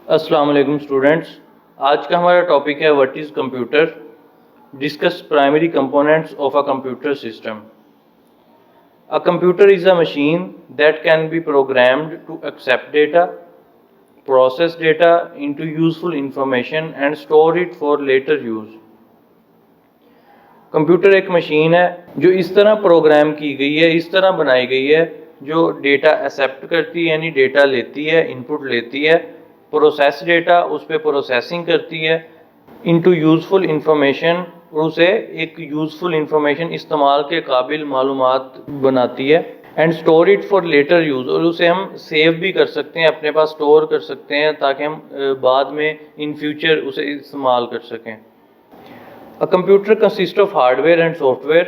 अस्सलाम वालेकुम स्टूडेंट्स। आज का हमारा टॉपिक है what is computer. Discuss primary components of a computer system. A computer is a machine that can be programmed to accept data, process data into useful information and store it for later use. Computer एक मशीन है जो इस तरह programme की गई है, इस तरह बनाई गई है जो डेटा एक्सेप्ट करती है, यानी डेटा लेती है, इनपुट लेती है, प्रोसेस डेटा, उस पर प्रोसेसिंग करती है इनटू यूज़फुल इंफॉर्मेशन, और उसे एक यूज़फुल इंफॉर्मेशन इस्तेमाल के काबिल मालूमात बनाती है, and store it for later use, और उसे हम सेव भी कर सकते हैं, अपने पास स्टोर कर सकते हैं ताकि हम बाद में इन फ्यूचर उसे इस्तेमाल कर सकें। A computer consist of hardware and software.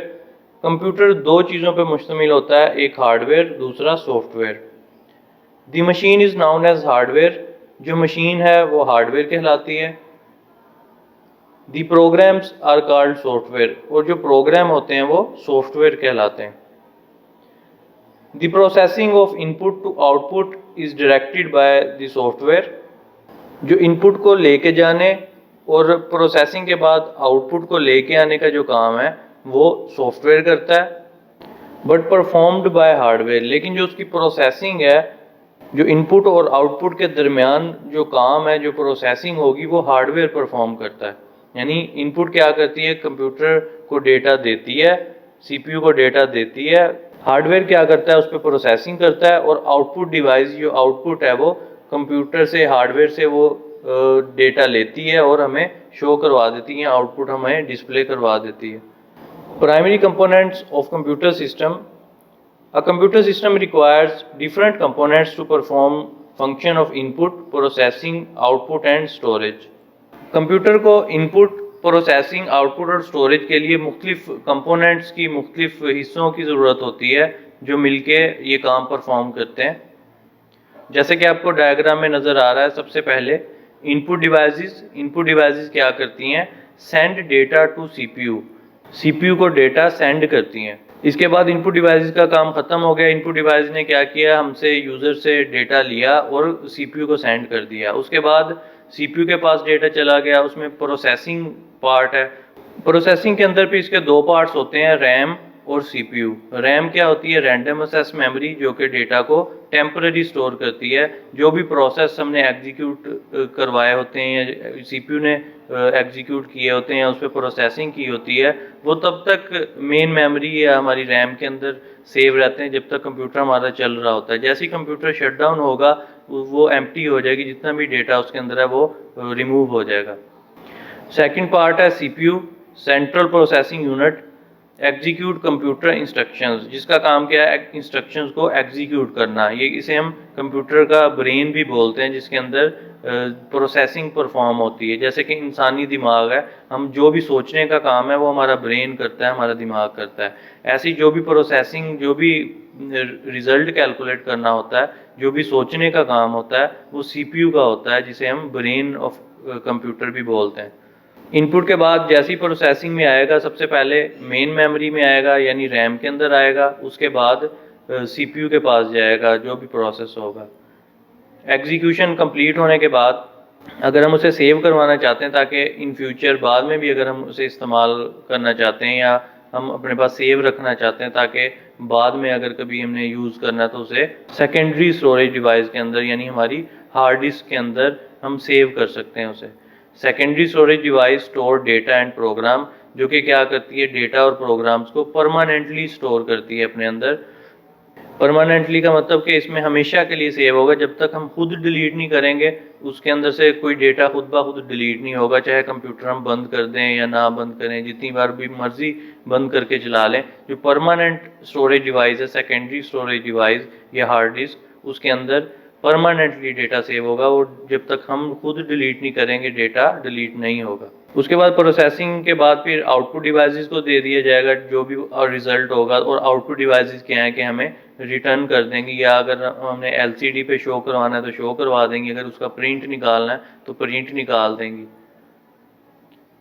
Computer दो चीज़ों पर मुश्तमिल होता है, एक हार्डवेयर, दूसरा software. The machine is known as hardware. जो मशीन है वो हार्डवेयर कहलाती है। The programs are called software, और जो प्रोग्राम होते हैं वो सॉफ्टवेयर कहलाते हैं। The processing of input to output is directed by the software. जो इनपुट को लेके जाने और प्रोसेसिंग के बाद आउटपुट को लेके आने का जो काम है वो सॉफ्टवेयर करता है, बट परफॉर्म्ड बाय हार्डवेयर। लेकिन जो उसकी प्रोसेसिंग है, जो इनपुट और आउटपुट के दरमियान जो काम है, जो प्रोसेसिंग होगी, वो हार्डवेयर परफॉर्म करता है। यानी इनपुट क्या करती है, कंप्यूटर को डेटा देती है, सीपीयू को डेटा देती है, हार्डवेयर क्या करता है, उस पर प्रोसेसिंग करता है, और आउटपुट डिवाइस, जो आउटपुट है वो कंप्यूटर से, हार्डवेयर से वो डेटा लेती है और हमें शो करवा देती है, आउटपुट हमें डिस्प्ले करवा देती है। Primary components of computer system. A computer system requires different components to perform function of input, processing, output and storage. Computer को इनपुट, प्रोसेसिंग, आउटपुट और स्टोरेज के लिए मुख्तलिफ कंपोनेंट्स की, मुख्तलिफ हिस्सों की ज़रूरत होती है जो मिलके ये काम परफॉर्म करते हैं। जैसे कि आपको डायग्राम में नज़र आ रहा है, सबसे पहले इनपुट डिवाइसेस। इनपुट डिवाइसेस क्या करती हैं, send data to CPU, CPU को डेटा सेंड करती हैं। इसके बाद इनपुट डिवाइस का काम ख़त्म हो गया। इनपुट डिवाइस ने क्या किया, हमसे यूज़र से डेटा लिया और सीपीयू को सेंड कर दिया। उसके बाद सीपीयू के पास डेटा चला गया, उसमें प्रोसेसिंग पार्ट है। प्रोसेसिंग के अंदर भी इसके दो पार्ट्स होते हैं, रैम और सीपीयू। रैम क्या होती है, रैंडम एक्सेस मेमोरी, जो कि डेटा को टेम्पररी स्टोर करती है। जो भी प्रोसेस हमने एग्जीक्यूट करवाए होते हैं या सीपीयू ने एग्जीक्यूट किए होते हैं, उस पर प्रोसेसिंग की होती है, वो तब तक मेन मेमोरी या हमारी रैम के अंदर सेव रहते हैं जब तक कंप्यूटर हमारा चल रहा होता है। जैसे ही कंप्यूटर शट डाउन होगा वो एम्प्टी हो जाएगी, जितना भी डेटा उसके अंदर है वो रिमूव हो जाएगा। सेकंड पार्ट है CPU, central processing unit, execute computer instructions, जिसका काम क्या है, इंस्ट्रक्शंस को एग्जीक्यूट करना। ये इसे हम कंप्यूटर का ब्रेन भी बोलते हैं, जिसके अंदर प्रोसेसिंग परफॉर्म होती है। जैसे कि इंसानी दिमाग है, हम जो भी सोचने का काम है वो हमारा ब्रेन करता है, हमारा दिमाग करता है। ऐसी जो भी प्रोसेसिंग, जो भी रिजल्ट कैलकुलेट करना होता है, जो भी सोचने का काम होता है, वो सीपीयू का होता है, जिसे हम ब्रेन ऑफ कंप्यूटर भी बोलते हैं। इनपुट के बाद जैसी प्रोसेसिंग में आएगा, सबसे पहले मेन मेमोरी में आएगा, यानी रैम के अंदर आएगा। उसके बाद सीपीयू के पास जाएगा, जो भी प्रोसेस होगा। एग्जीक्यूशन कंप्लीट होने के बाद अगर हम उसे सेव करवाना चाहते हैं, ताकि इन फ्यूचर बाद में भी अगर हम उसे इस्तेमाल करना चाहते हैं, या हम अपने पास सेव रखना चाहते हैं ताकि बाद में अगर कभी हमने यूज़ करना है तो उसे सेकेंडरी स्टोरेज डिवाइस के अंदर, यानी हमारी हार्ड डिस्क के अंदर हम सेव कर सकते हैं उसे। Secondary storage device store data and program, जो कि क्या करती है, डेटा और प्रोग्राम्स को परमानेंटली स्टोर करती है अपने अंदर। परमानेंटली का मतलब कि इसमें हमेशा के लिए सेव होगा, जब तक हम खुद डिलीट नहीं करेंगे उसके अंदर से कोई डेटा खुद ब खुद डिलीट नहीं होगा, चाहे कंप्यूटर हम बंद कर दें या ना बंद करें, जितनी बार भी मर्जी बंद करके चला लें। जो परमानेंट स्टोरेज डिवाइस है, सेकेंडरी स्टोरेज डिवाइस या हार्ड डिस्क, उसके अंदर परमानेंटली डेटा सेव होगा, और जब तक हम खुद डिलीट नहीं करेंगे डेटा डिलीट नहीं होगा। उसके बाद प्रोसेसिंग के बाद फिर आउटपुट डिवाइसेस को दे दिया जाएगा, जो भी रिजल्ट होगा। और आउटपुट डिवाइसेस क्या है कि हमें रिटर्न कर देंगी, या अगर हमने एलसीडी पे शो करवाना है तो शो करवा देंगी, अगर उसका प्रिंट निकालना है तो प्रिंट निकाल देंगी।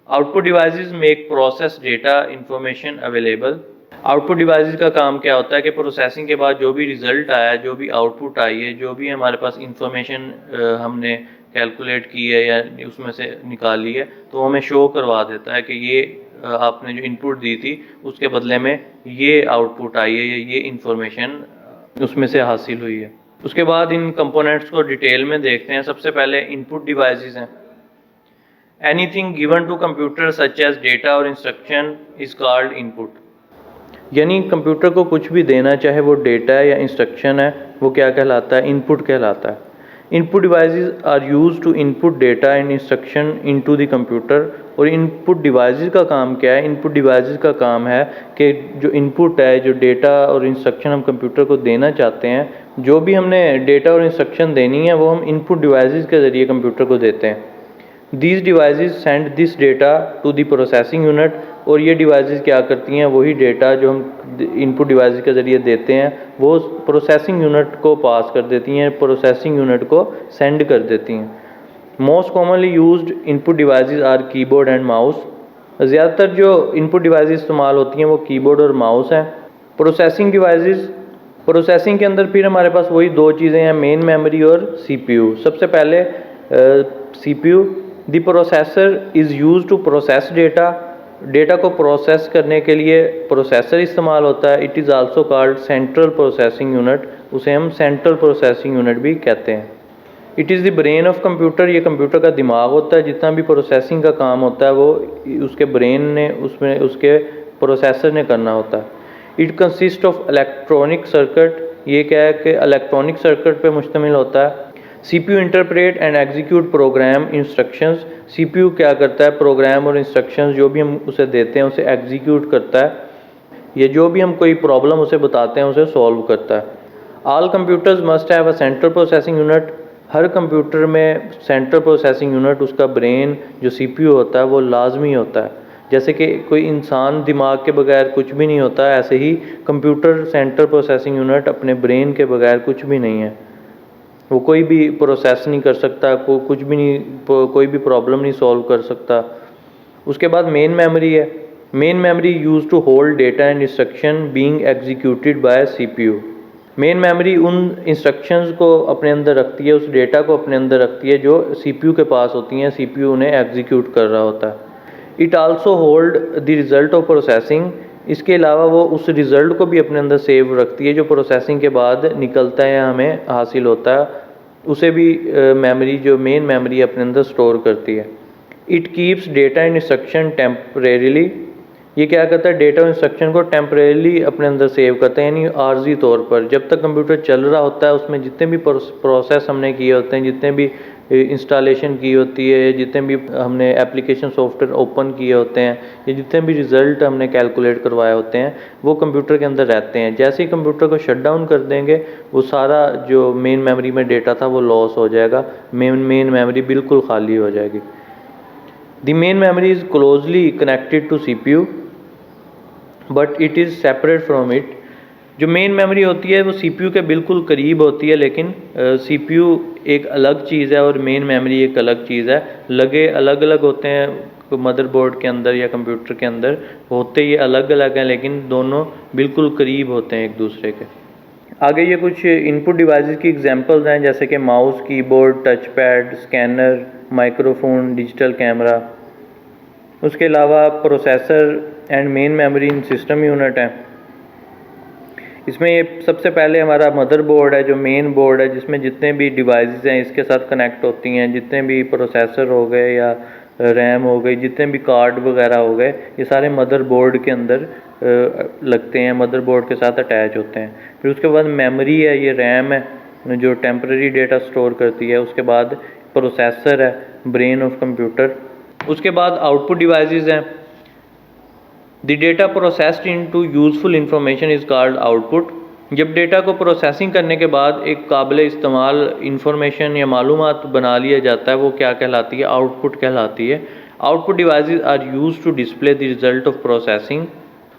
Output devices make process data information available. Output devices का काम क्या होता है कि प्रोसेसिंग के बाद जो भी रिज़ल्ट आया, जो भी आउटपुट आई है, जो भी हमारे पास इंफॉर्मेशन हमने कैलकुलेट की है या उसमें से निकाली है, तो हमें शो करवा देता है कि ये आपने जो इनपुट दी थी उसके बदले में ये आउटपुट आई है या ये इंफॉर्मेशन उसमें से हासिल हुई है। उसके बाद इन कंपोनेंट्स को डिटेल में देखते हैं। सबसे पहले इनपुट डिवाइसेस हैं। Anything given to computer such as data और इंस्ट्रक्शन इज कॉल्ड इनपुट। यानी कंप्यूटर को कुछ भी देना, चाहे वो डेटा है या इंस्ट्रक्शन है, वो क्या कहलाता है? इनपुट कहलाता है। Input devices are used to input data and instruction into the computer. और इनपुट डिवाइसेस का काम क्या है? इनपुट डिवाइसेस का काम है कि जो इनपुट है, जो डेटा और इंस्ट्रक्शन हम कंप्यूटर को देना चाहते हैं, जो भी हमने डेटा और इंस्ट्रक्शन देनी है वो हम इनपुट डिवाइसेस के ज़रिए कंप्यूटर को देते हैं। These devices send this data to the processing unit। और ये डिवाइसेस क्या करती हैं? वही डेटा जो हम इनपुट डिवाइस के ज़रिए देते हैं वो प्रोसेसिंग यूनिट को पास कर देती हैं, प्रोसेसिंग यूनिट को सेंड कर देती हैं। Most commonly used input devices are keyboard and mouse. ज़्यादातर जो इनपुट डिवाइसेस इस्तेमाल होती हैं वो कीबोर्ड और माउस हैं। प्रोसेसिंग डिवाइसेस, प्रोसेसिंग के अंदर फिर हमारे पास वही दो चीज़ें हैं, मेन मेमोरी और CPU। सबसे पहले CPU। The processor is use to process data. Data को प्रोसेस करने के लिए प्रोसेसर इस्तेमाल होता है। It is also called central processing unit. उसे हम सेंट्रल प्रोसेसिंग यूनिट भी कहते हैं। It is the brain of computer. ये कंप्यूटर का दिमाग होता है। जितना भी प्रोसेसिंग का काम होता है वो उसके ब्रेन ने, उसमें उसके प्रोसेसर ने करना होता है। It consist of electronic circuit. ये क्या है कि इलेक्ट्रॉनिक सर्किट पे मुश्तमिल होता है। CPU interpret and execute program instructions. CPU क्या करता है? प्रोग्राम और इंस्ट्रक्शंस जो भी हम उसे देते हैं उसे एग्जीक्यूट करता है। ये जो भी हम कोई प्रॉब्लम उसे बताते हैं उसे सॉल्व करता है। All computers must have a central processing unit. Her computer में सेंट्रल प्रोसेसिंग यूनिट, उसका ब्रेन जो CPU होता है वो लाजमी होता है। जैसे कि कोई इंसान दिमाग के बगैर कुछ भी नहीं होता, ऐसे ही कंप्यूटर सेंट्रल प्रोसेसिंग यूनिट अपने ब्रेन के बगैर कुछ भी नहीं है। वो कोई भी प्रोसेस नहीं कर सकता, कुछ भी नहीं, कोई भी प्रॉब्लम नहीं सॉल्व कर सकता। उसके बाद मेन मेमोरी है। Main memory use to hold data and instruction being executed by CPU। Main memory उन इंस्ट्रक्शंस को अपने अंदर रखती है, उस डेटा को अपने अंदर रखती है जो CPU के पास होती हैं, CPU उन्हें एग्जीक्यूट कर रहा होता है। It also hold the result of processing. इसके अलावा वो उस रिज़ल्ट को भी अपने अंदर सेव रखती है जो प्रोसेसिंग के बाद निकलता है, हमें हासिल होता है, उसे भी मेमोरी, जो मेन मेमोरी अपने अंदर स्टोर करती है। It keeps data and instruction temporarily. ये क्या करता है? डेटा और इंस्ट्रक्शन को टेम्परेरीली अपने अंदर सेव करता है, यानी आर्जी तौर पर। जब तक कंप्यूटर चल रहा होता है उसमें जितने भी प्रोसेस हमने किए होते हैं, जितने भी इंस्टॉलेशन की होती है, जितने भी हमने एप्लीकेशन सॉफ्टवेयर ओपन किए होते हैं, या जितने भी रिज़ल्ट हमने कैलकुलेट करवाए होते हैं वो कंप्यूटर के अंदर रहते हैं। जैसे ही कंप्यूटर को शट डाउन कर देंगे वो सारा जो मेन मेमोरी में डेटा था वो लॉस हो जाएगा, मेन मेमोरी बिल्कुल खाली हो जाएगी। The main memory is closely connected to CPU but it is separate from it. जो मेन मेमोरी होती है वो CPU के बिल्कुल करीब होती है, लेकिन CPU एक अलग चीज़ है और मेन मेमोरी एक अलग चीज़ है। लगे अलग अलग होते हैं मदरबोर्ड के अंदर या कंप्यूटर के अंदर, होते ये अलग अलग हैं लेकिन दोनों बिल्कुल करीब होते हैं एक दूसरे के। आगे ये कुछ इनपुट डिवाइसेस की एग्जांपल्स हैं, जैसे कि mouse, keyboard, touch pad, scanner, microphone, digital camera. उसके अलावा processor and main memory in system unit है। इसमें ये सबसे पहले हमारा मदरबोर्ड है, जो मेन बोर्ड है, जिसमें जितने भी डिवाइसेस हैं इसके साथ कनेक्ट होती हैं, जितने भी प्रोसेसर हो गए या रैम हो गई, जितने भी कार्ड वगैरह हो गए, ये सारे मदरबोर्ड के अंदर लगते हैं, मदरबोर्ड के साथ अटैच होते हैं। फिर उसके बाद मेमोरी है, ये रैम है जो टेम्परेरी डेटा स्टोर करती है। उसके बाद प्रोसेसर है, ब्रेन ऑफ कंप्यूटर। उसके बाद आउटपुट डिवाइसेस हैं। The data processed into useful information is called output. जब डेटा को प्रोसेसिंग करने के बाद एक काबिल इस्तेमाल इंफॉर्मेशन या मालूमात बना लिया जाता है, वो क्या कहलाती है? आउटपुट कहलाती है। Output devices are used to display the result of processing.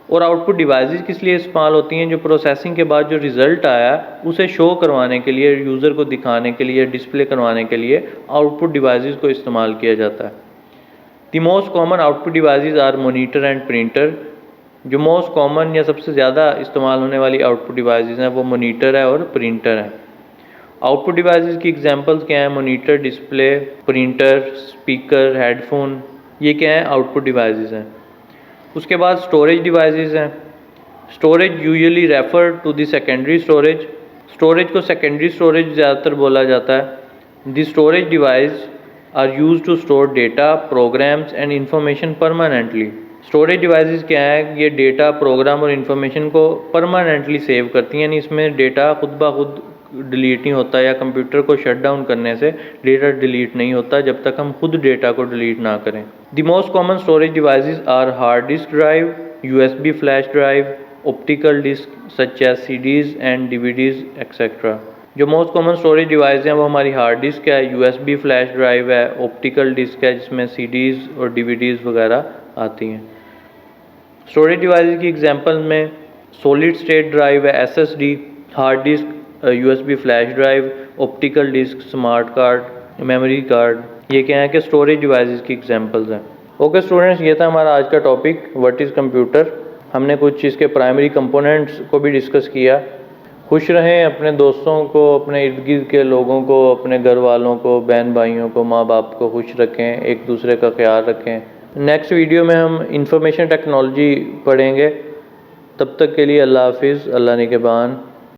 और आउटपुट डिवाइसेस किस लिए इस्तेमाल होती हैं? जो प्रोसेसिंग के बाद जो रिज़ल्ट आया उसे शो करवाने के लिए, यूज़र को दिखाने के लिए, डिस्प्ले करवाने के लिए आउटपुट डिवाइसेस को इस्तेमाल किया जाता है। The most common output devices are monitor and printer। जो मोस्ट कॉमन या सबसे ज़्यादा इस्तेमाल होने वाली आउटपुट डिवाइसेस हैं वो मॉनिटर है और प्रिंटर है। आउटपुट डिवाइसेस की एग्जांपल्स क्या हैं? Monitor, display, printer, speaker, headphone, ये क्या है? आउटपुट डिवाइसेस हैं। उसके बाद स्टोरेज डिवाइसेस हैं। Storage usually refer to the secondary storage. Storage को सेकेंडरी स्टोरेज ज़्यादातर बोला जाता है। The storage device are use to store data, programs and information permanently. Storage devices क्या है? ये डेटा, प्रोग्राम और इन्फॉर्मेशन को परमानेंटली सेव करती हैं, यानी इसमें डेटा खुद ब खुद डिलीट नहीं होता, या कंप्यूटर को शट डाउन करने से डेटा डिलीट नहीं होता जब तक हम खुद डेटा को डिलीट ना करें। The most common storage devices are hard disk drive, USB flash drive, optical disk such as CDs and DVDs etcetera. जो मोस्ट कॉमन स्टोरेज डिवाइस हैं वो हमारी हार्ड डिस्क है, यूएसबी फ्लैश ड्राइव है, optical disk है जिसमें CDs और DVDs वगैरह आती हैं। स्टोरेज डिवाइस की एग्जांपल में सॉलिड स्टेट ड्राइव है, SSD, hard disk, USB flash drive, optical disk, smart card, memory card, ये क्या है कि स्टोरेज डिवाइसेस की एग्जांपल्स हैं। ओके स्टूडेंट्स, ये था हमारा आज का टॉपिक व्हाट इज़ कंप्यूटर। हमने कुछ इसके प्राइमरी कंपोनेंट्स को भी डिस्कस किया। खुश रहें, अपने दोस्तों को, अपने इर्द गिर्द के लोगों को, अपने घर वालों को, बहन भाइयों को, माँ बाप को खुश रखें, एक दूसरे का ख्याल रखें। नेक्स्ट वीडियो में हम इंफॉर्मेशन टेक्नोलॉजी पढ़ेंगे। तब तक के लिए अल्लाह हाफिज़, अल्लाह निगहबान।